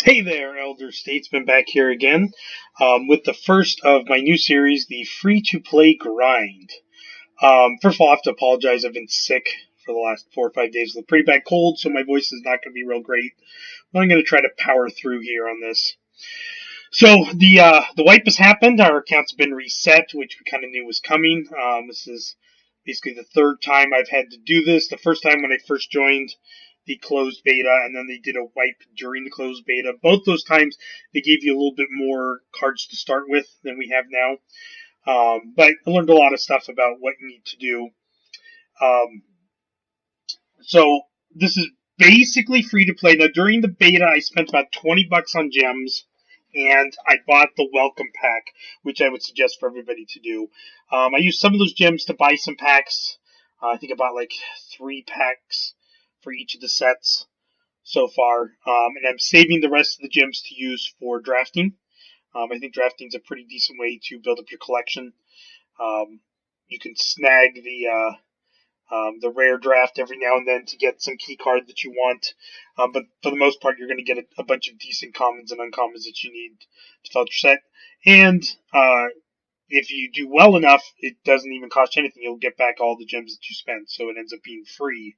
Hey there, Elder Statesman, back here again with the first of my new series, the Free to Play Grind. First of all, I have to apologize. I've been sick for the last 4 or 5 days with a pretty bad cold, so my voice is not going to be real great. But I'm going to try to power through here on this. So the wipe has happened. Our account's been reset, which we kind of knew was coming. This is basically the third time I've had to do this. The first time when I first joined the closed beta, and then they did a wipe during the closed beta. Both those times, they gave you a little bit more cards to start with than we have now. But I learned a lot of stuff about what you need to do. So this is basically free to play. Now, during the beta, I spent about $20 on gems, and I bought the welcome pack, which I would suggest for everybody to do. I used some of those gems to buy some packs. I think I bought like 3 packs for each of the sets so far, and I'm saving the rest of the gems to use for drafting. I think drafting is a pretty decent way to build up your collection. You can snag the rare draft every now and then to get some key card that you want, but for the most part, you're going to get a bunch of decent commons and uncommons that you need to fill out your set. And if you do well enough, it doesn't even cost you anything. You'll get back all the gems that you spent, so it ends up being free.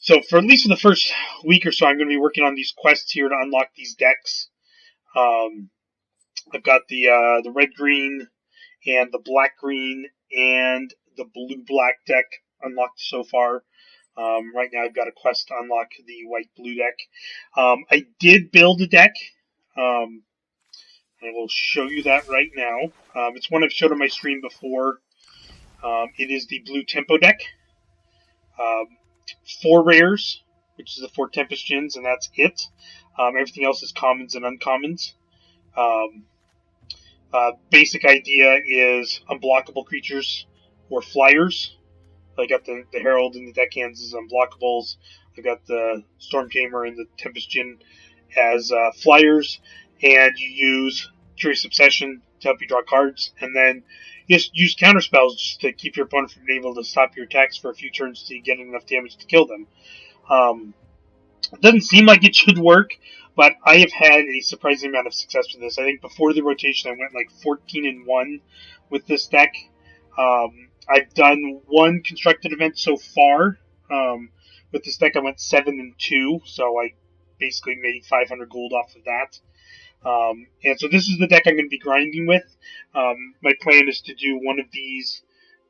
So for at least for the first week or so, I'm going to be working on these quests here to unlock these decks. I've got the red-green and the black-green and the blue-black deck unlocked so far. Right now I've got a quest to unlock the white-blue deck. I did build a deck. I will show you that right now. It's one I've showed on my stream before. It is the blue tempo deck. 4 rares, which is the 4 Tempest Gens, and that's it. Everything else is commons and uncommons. Basic idea is unblockable creatures or flyers. I got the Herald and the deckhands as unblockables. I got the Stormtamer and the Tempest Gen as flyers, and you use Curious Obsession to help you draw cards, and then just use counterspells just to keep your opponent from being able to stop your attacks for a few turns to get enough damage to kill them. It doesn't seem like it should work, but I have had a surprising amount of success with this. I think before the rotation, I went like 14-1 with this deck. I've done 1 constructed event so far. With this deck, I went 7-2, so I basically made 500 gold off of that. And so this is the deck I'm going to be grinding with. My plan is to do one of these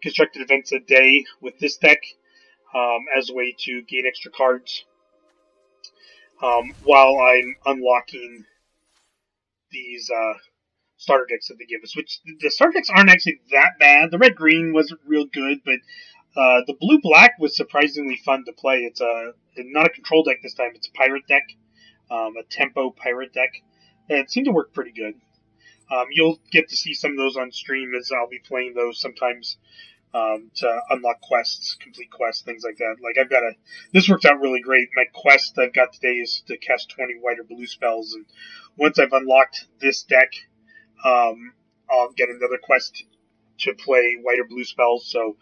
constructed events a day with this deck as a way to gain extra cards while I'm unlocking these starter decks that they give us. Which the starter decks aren't actually that bad. The red-green wasn't real good, but the blue-black was surprisingly fun to play. It's not a control deck this time. It's a pirate deck, a tempo pirate deck. And it seemed to work pretty good. You'll get to see some of those on stream as I'll be playing those sometimes to unlock quests, complete quests, things like that. Like this worked out really great. My quest I've got today is to cast 20 white or blue spells, and once I've unlocked this deck, I'll get another quest to play white or blue spells. So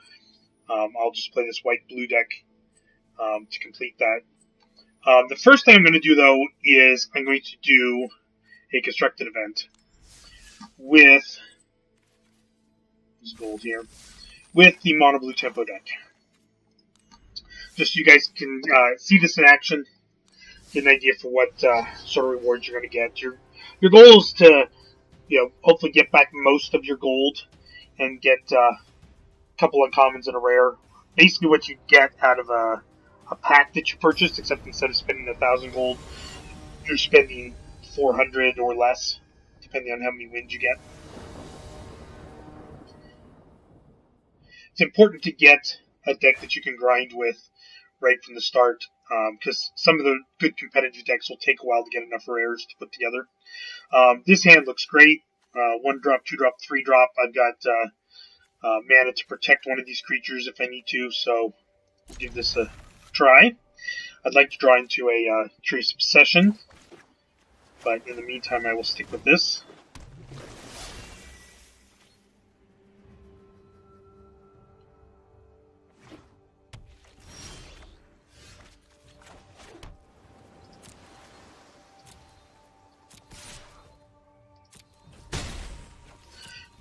I'll just play this white-blue deck to complete that. The first thing I'm going to do though is I'm going to do a constructed event with this gold here, with the mono blue tempo deck. Just so you guys can see this in action, get an idea for what sort of rewards you're going to get. Your goal is to hopefully get back most of your gold and get a couple uncommons and a rare. Basically what you get out of a pack that you purchased, except instead of spending 1,000 gold, you're spending 400 or less, depending on how many wins you get. It's important to get a deck that you can grind with right from the start, because some of the good competitive decks will take a while to get enough rares to put together. This hand looks great. 1-drop, 2-drop, 3-drop. I've got mana to protect one of these creatures if I need to, so I'll give this a try. I'd like to draw into a Curious Obsession, but in the meantime I will stick with this.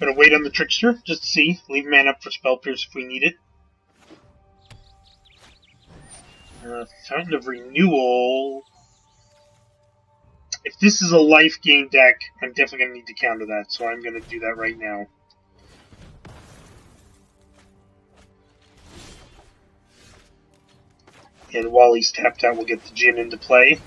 Gonna wait on the Trickster, just to see. Leave man up for Spell Pierce if we need it. Fountain of Renewal. If this is a life gain deck, I'm definitely going to need to counter that, so I'm going to do that right now. And while he's tapped out, we'll get the Djinn into play.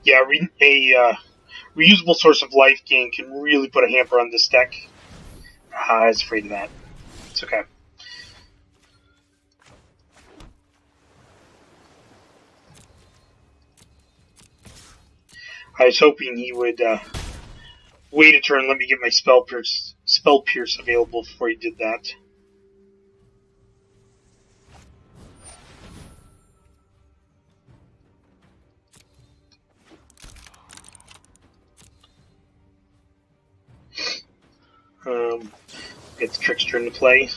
Yeah, a reusable source of life gain can really put a hamper on this deck. I was afraid of that. It's okay. I was hoping he would wait a turn, let me get my Spell Pierce available before he did that. Get the Trickster into play.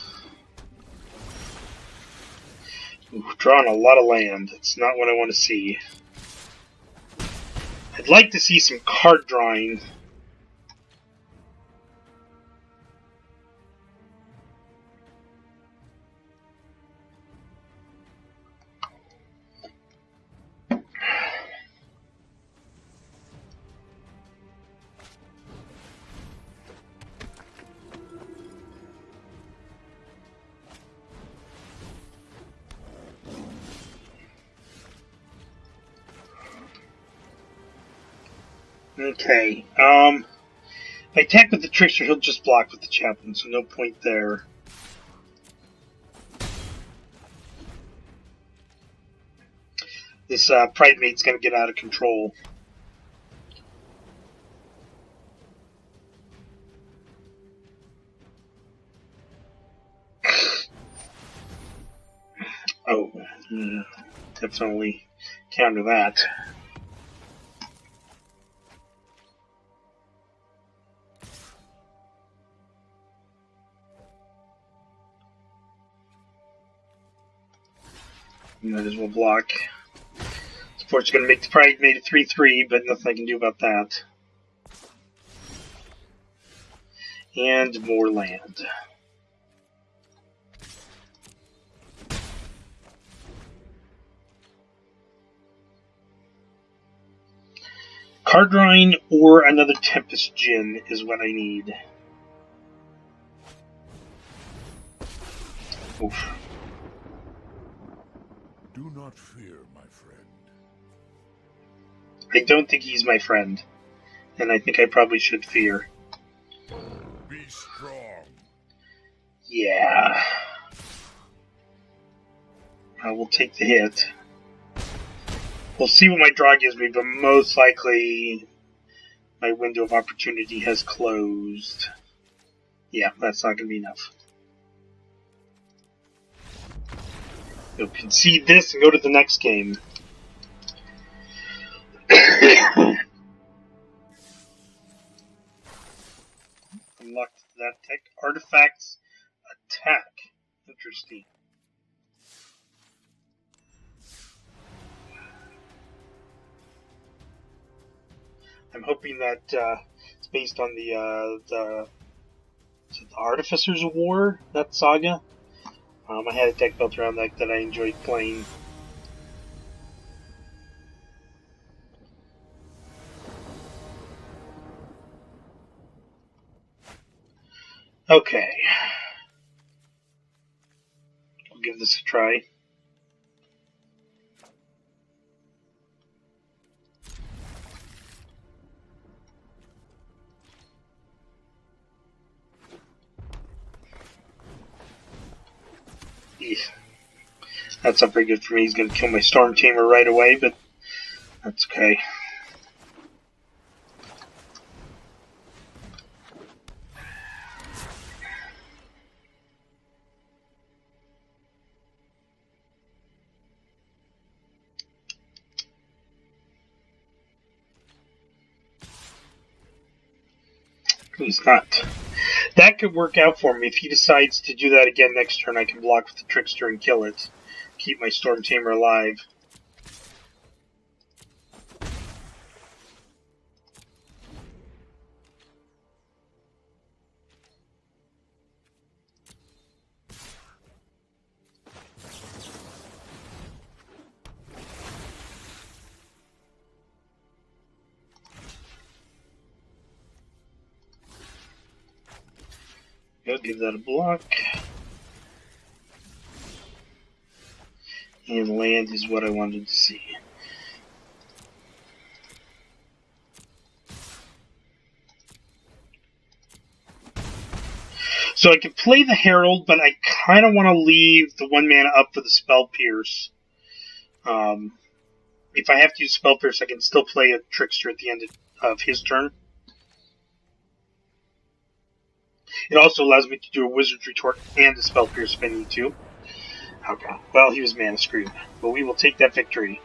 Ooh, drawing a lot of land. It's not what I want to see. I'd like to see some card drawing. Okay, if I attack with the Trickster, he'll just block with the Chaplain, so no point there. This Pridemate's gonna get out of control. Oh, definitely counter that. Might as well block. Support's going to make the Pridemate a 3/3, but nothing I can do about that. And more land. Card drawing or another Tempest Djinn is what I need. Oof. Do not fear, my friend. I don't think he's my friend, and I think I probably should fear. Be strong. Yeah. I will take the hit. We'll see what my draw gives me, but most likely my window of opportunity has closed. Yeah, that's not going to be enough. You'll concede this and go to the next game. Unlocked that tech. Artifacts attack. Interesting. I'm hoping that it's based on the Artificers of War, that saga. I had a deck built around that I enjoyed playing. Okay. I'll give this a try. That's not very good for me. He's going to kill my Storm Tamer right away, but that's okay. He's not. That could work out for me. If he decides to do that again next turn, I can block with the Trickster and kill it. keep my Storm Tamer alive. I'll give that a block. And land is what I wanted to see. So I can play the Herald, but I kind of want to leave the 1 mana up for the Spell Pierce. If I have to use Spell Pierce, I can still play a Trickster at the end of his turn. It also allows me to do a Wizard's Retort and a Spell Pierce if I need to. Okay. Well, he was mana screwed, but we will take that victory.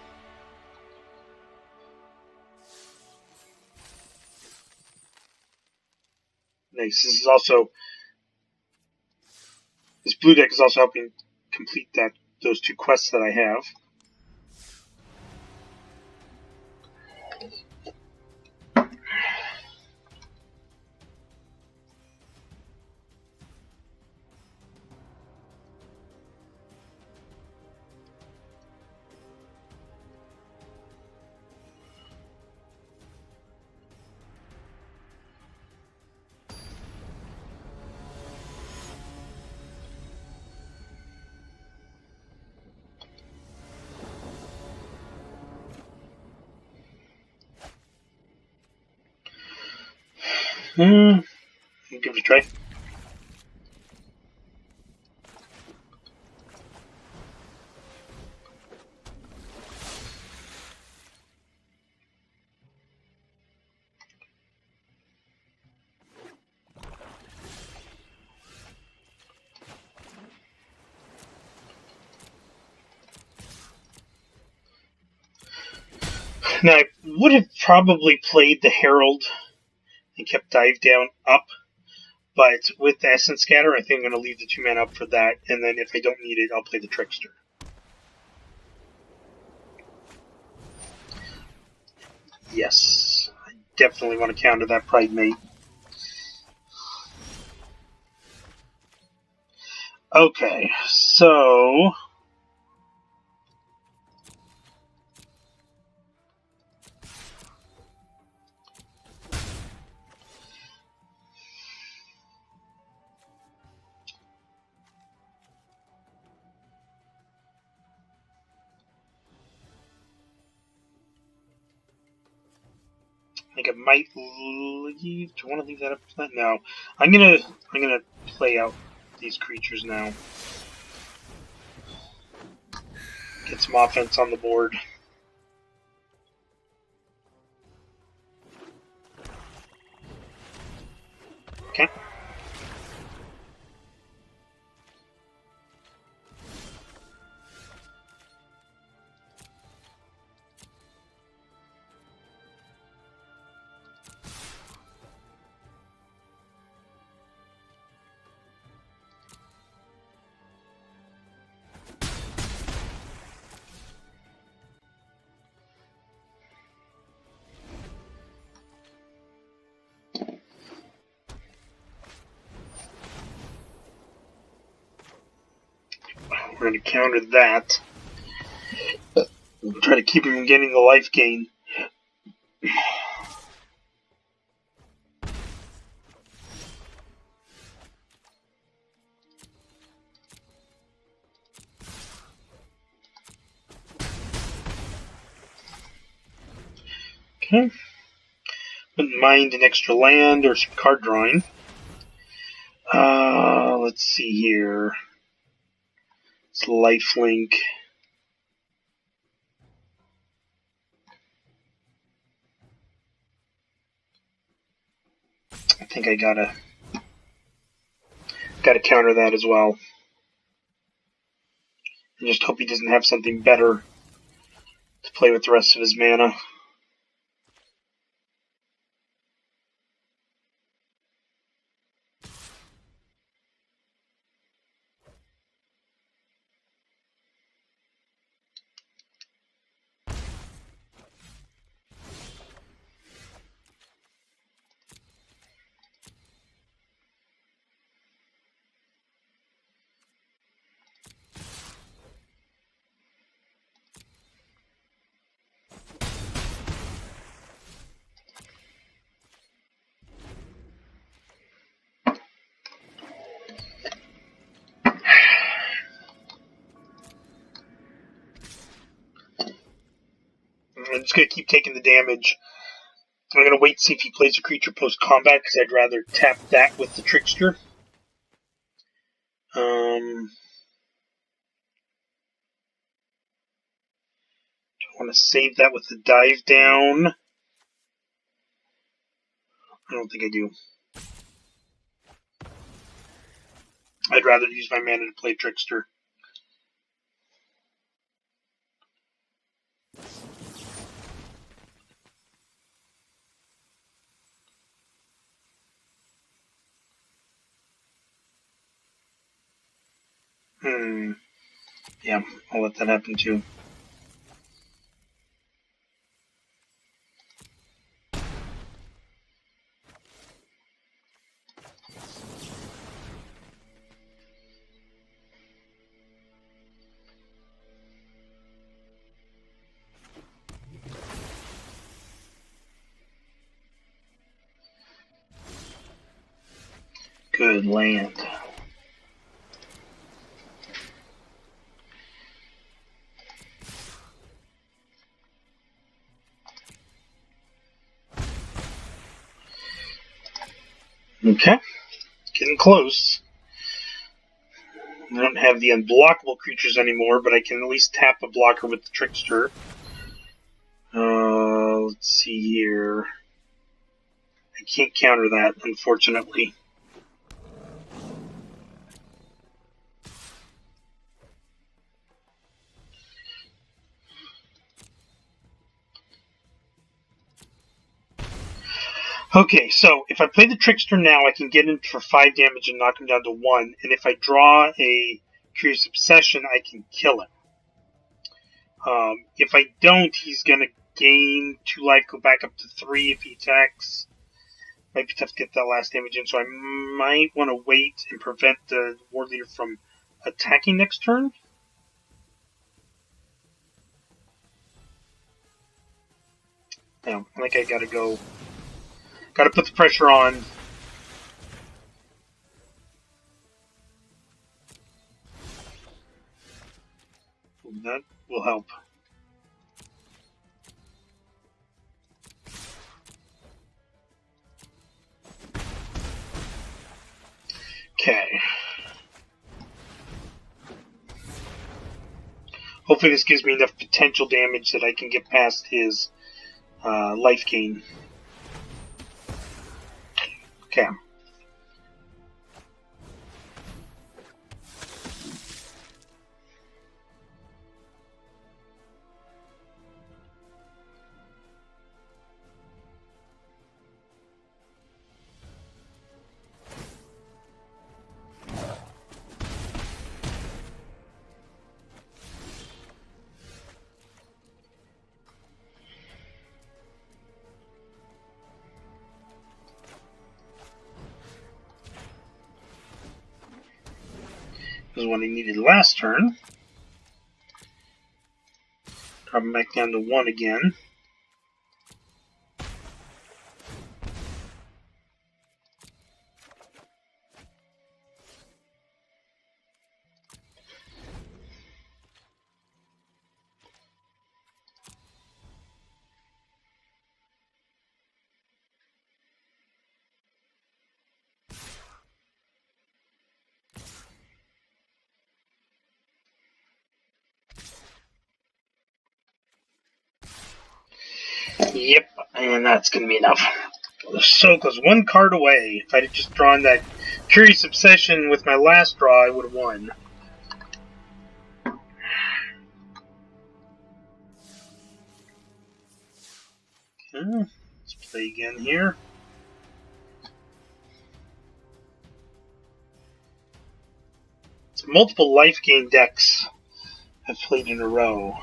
Nice. This blue deck is also helping complete those 2 quests that I have. Give it a try. Now, I would have probably played the Herald and kept Dive Down up, but with the Essence Scatter, I think I'm going to leave the 2 mana up for that, and then if I don't need it, I'll play the Trickster. Yes, I definitely want to counter that Pridemate. Okay, so... I think I might leave. Do I want to leave that up to that? No. I'm gonna play out these creatures now. Get some offense on the board. Okay. We're going to counter that. Try to keep him from getting the life gain. Okay. Wouldn't mind an extra land or some card drawing. Let's see here. It's lifelink. I think I gotta counter that as well. And just hope he doesn't have something better to play with the rest of his mana. I'm just going to keep taking the damage. I'm going to wait to see if he plays a creature post-combat, because I'd rather tap that with the Trickster. I want to save that with the dive down. I don't think I do. I'd rather use my mana to play Trickster. Yeah, I'll let that happen too. Good land. Okay, getting close. I don't have the unblockable creatures anymore, but I can at least tap a blocker with the Trickster. Let's see here. I can't counter that, unfortunately. Okay, so if I play the Trickster now, I can get him for 5 damage and knock him down to 1, and if I draw a Curious Obsession, I can kill him. If I don't, he's going to gain 2 life, go back up to 3 if he attacks. Might be tough to get that last damage in, so I might want to wait and prevent the Ward Leader from attacking next turn. Yeah, I think I gotta go. Gotta put the pressure on. That will help. Okay. Hopefully this gives me enough potential damage that I can get past his life gain. Okay. Was what I needed last turn. Drop him back down to 1 again. Yep, and that's going to be enough. So close, 1 card away. If I had just drawn that Curious Obsession with my last draw, I would have won. Okay, let's play again here. It's multiple life gain decks I've played in a row.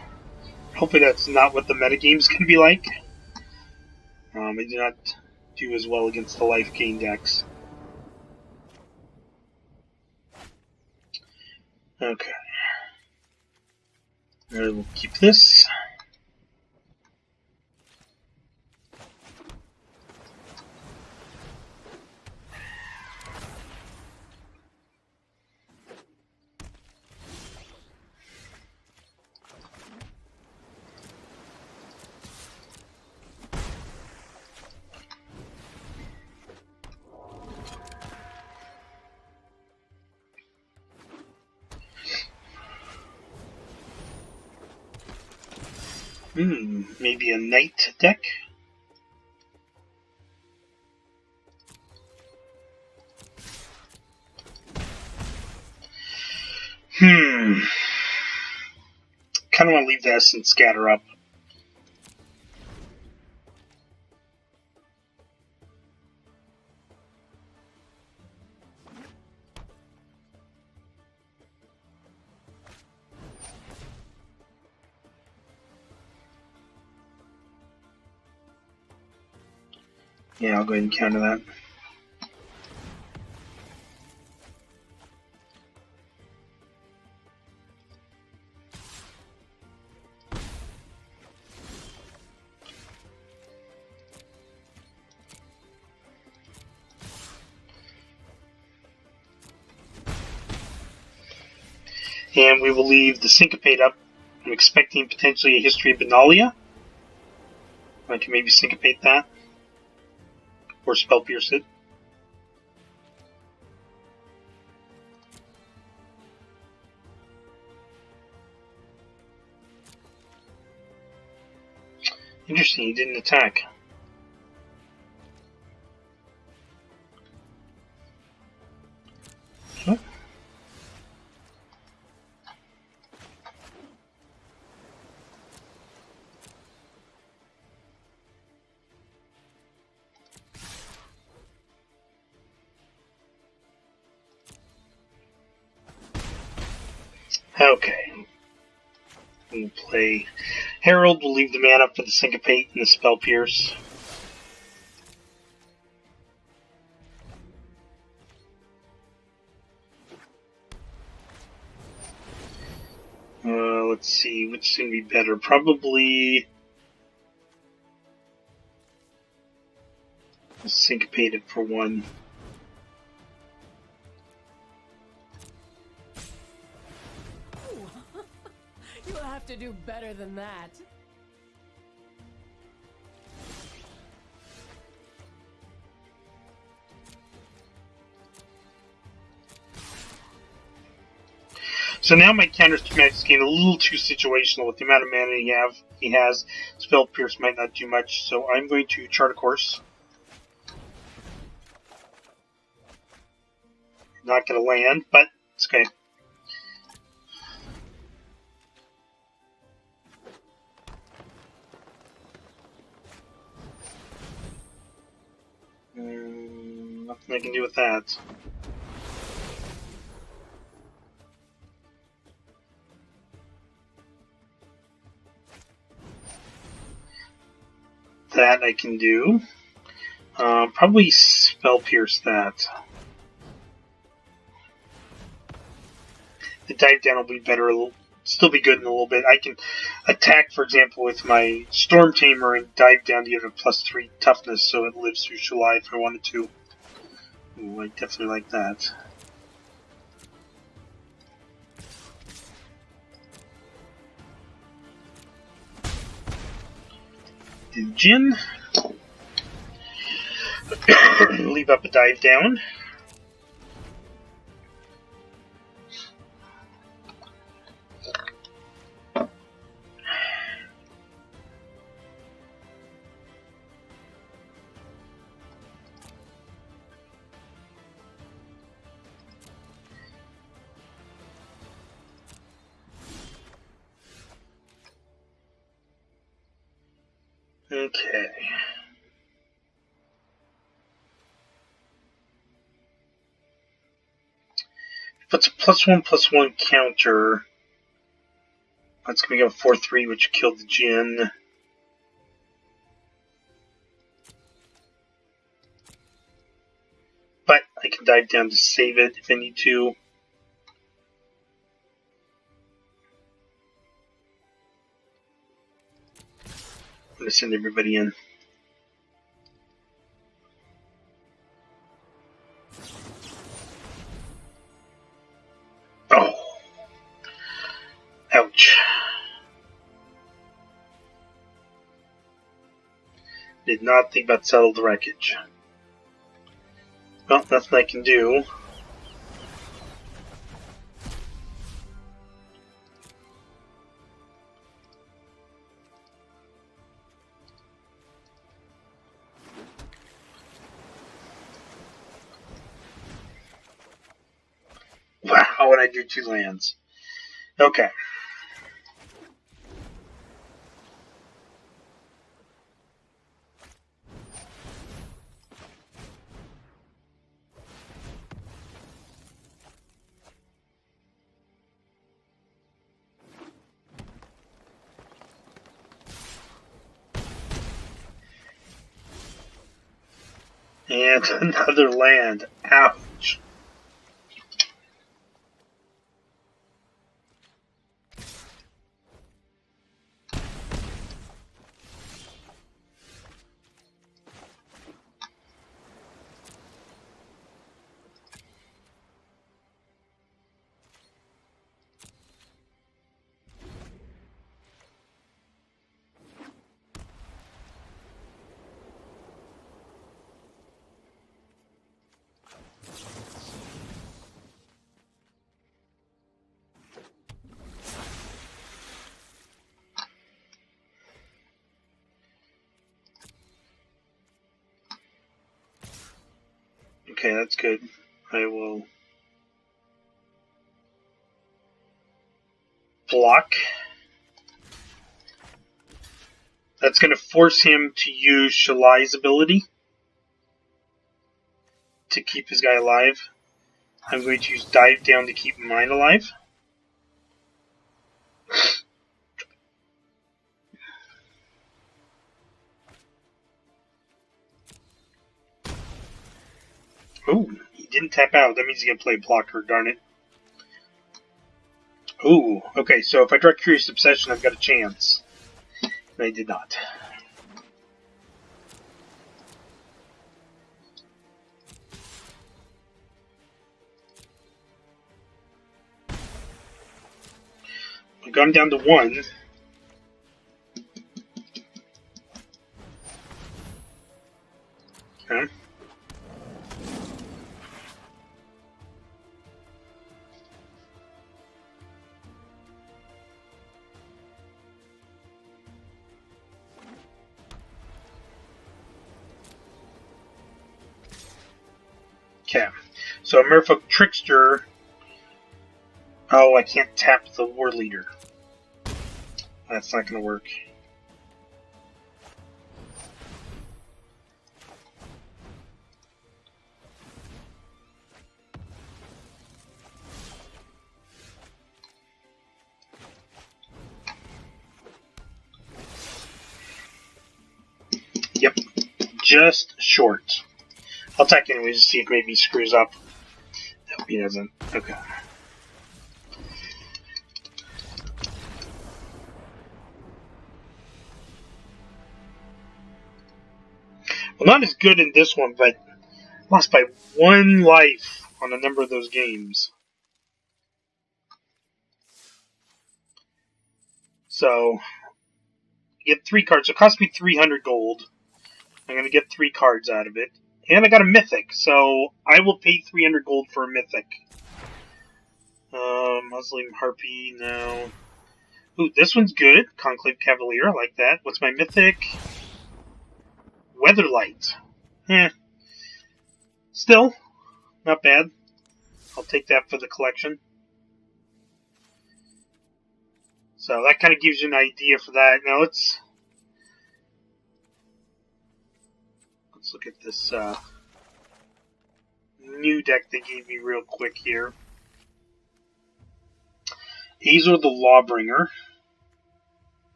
Hopefully that's not what the metagame's going to be like. I do not do as well against the life gain decks. Okay. We'll keep this. Maybe a knight deck? Kind of want to leave the Essence Scatter up. Yeah, I'll go ahead and counter that. And we will leave the Syncopate up. I'm expecting potentially a History of Benalia. I can maybe Syncopate that. Or Spell Pierce it. Interesting, he didn't attack. Huh? Okay. We'll play Herald. We'll leave the mana for the Syncopate and the Spell Pierce. Let's see, which is going to be better? Probably Syncopated for one. You'll have to do better than that. So now my counters to Magic's Gain a little too situational with the amount of mana he has. Spell Pierce might not do much, so I'm going to chart a course. Not going to land, but it's okay. Nothing I can do with that. That I can do. Probably Spell Pierce that. The dive down will be better, still be good in a little bit. I can attack, for example, with my Storm Tamer and dive down to get a +3 toughness so it lives through July if I wanted to. Ooh, I definitely like that. Do Jin. Leave up a dive down. Okay. If it's a +1/+1 counter, that's going to go 4/3, which killed the Jin. But I can dive down to save it if I need to. I'm going to send everybody in. Oh. Ouch. Did not think about settled wreckage. Well, nothing I can do. Oh, and I drew 2 lands. Okay. And another land. Ouch. Okay, that's good. I will block. That's going to force him to use Shalai's ability to keep his guy alive. I'm going to use Dive Down to keep mine alive. Oh, he didn't tap out. That means he's going to play blocker, darn it. Ooh, okay, so if I draw Curious Obsession, I've got a chance. And I did not. I've gone down to 1. Okay. Okay, so Merfolk Trickster. Oh, I can't tap the War Leader. That's not going to work. Yep, just short. I'll attack anyways to see if maybe he screws up. Nope, he doesn't. Okay. Well, not as good in this one, but lost by 1 life on a number of those games. So, get 3 cards. It cost me 300 gold. I'm going to get 3 cards out of it. And I got a Mythic, so I will pay 300 gold for a Mythic. Muslim Harpy, no. Ooh, this one's good. Conclave Cavalier, I like that. What's my Mythic? Weatherlight. Still, not bad. I'll take that for the collection. So that kind of gives you an idea for that. Now let's look at this new deck they gave me real quick here. Azor the Lawbringer.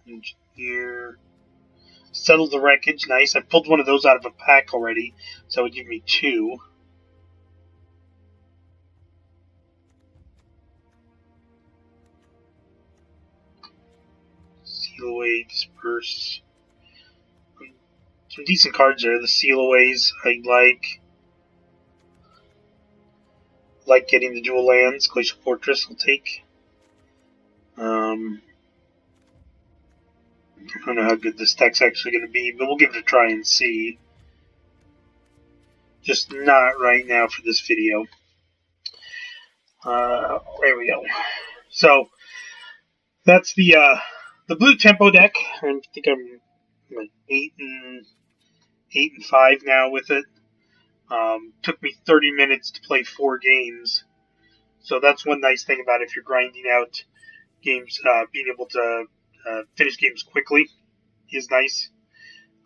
Engineer. Settle the Wreckage. Nice. I pulled one of those out of a pack already, so it would give me 2. Seal Away, Disperse. Some decent cards there. The Seal Aways I like getting the dual lands. Glacial Fortress I'll take. I don't know how good this deck's actually going to be, but we'll give it a try and see. Just not right now for this video. There we go. So that's the blue tempo deck. I think I'm like 8 and 5 now with it. Took me 30 minutes to play 4 games. So that's one nice thing about it if you're grinding out games, being able to finish games quickly is nice.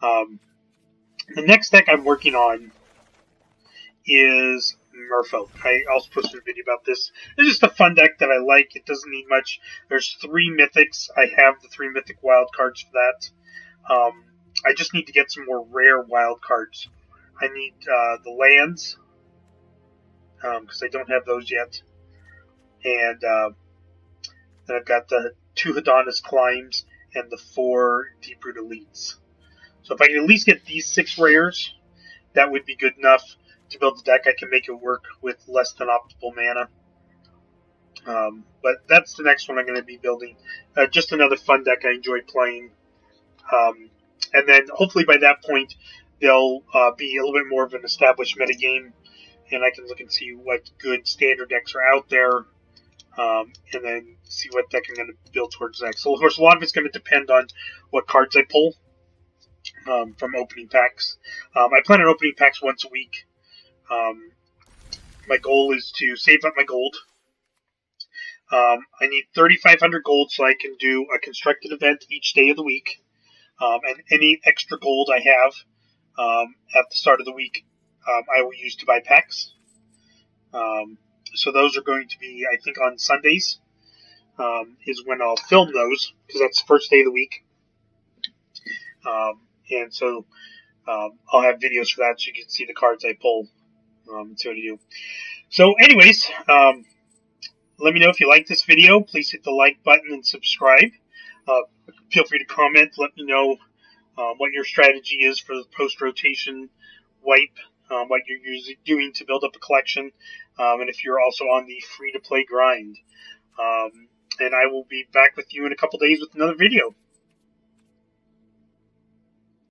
The next deck I'm working on is Merfolk. I also posted a video about this. It's just a fun deck that I like. It doesn't need much. There's 3 mythics. I have the 3 mythic wild cards for that. I just need to get some more rare wild cards. I need the lands, because I don't have those yet. And then I've got the 2 Hedonist Climbs and the 4 Deeproot Elites. So if I can at least get these 6 rares, that would be good enough to build the deck. I can make it work with less than optimal mana. But that's the next one I'm going to be building. Just another fun deck I enjoy playing. And then hopefully by that point, there'll be a little bit more of an established metagame, and I can look and see what good standard decks are out there, and then see what deck I'm going to build towards next. So, of course, a lot of it's going to depend on what cards I pull from opening packs. I plan on opening packs once a week. My goal is to save up my gold. I need 3,500 gold so I can do a constructed event each day of the week. And any extra gold I have at the start of the week, I will use to buy packs. So those are going to be, I think, on Sundays is when I'll film those, because that's the first day of the week. And so I'll have videos for that so you can see the cards I pull and see what I do. So anyways, let me know if you like this video. Please hit the like button and subscribe. Feel free to comment. Let me know what your strategy is for the post-rotation wipe, what you're doing to build up a collection, and if you're also on the free-to-play grind. And I will be back with you in a couple days with another video.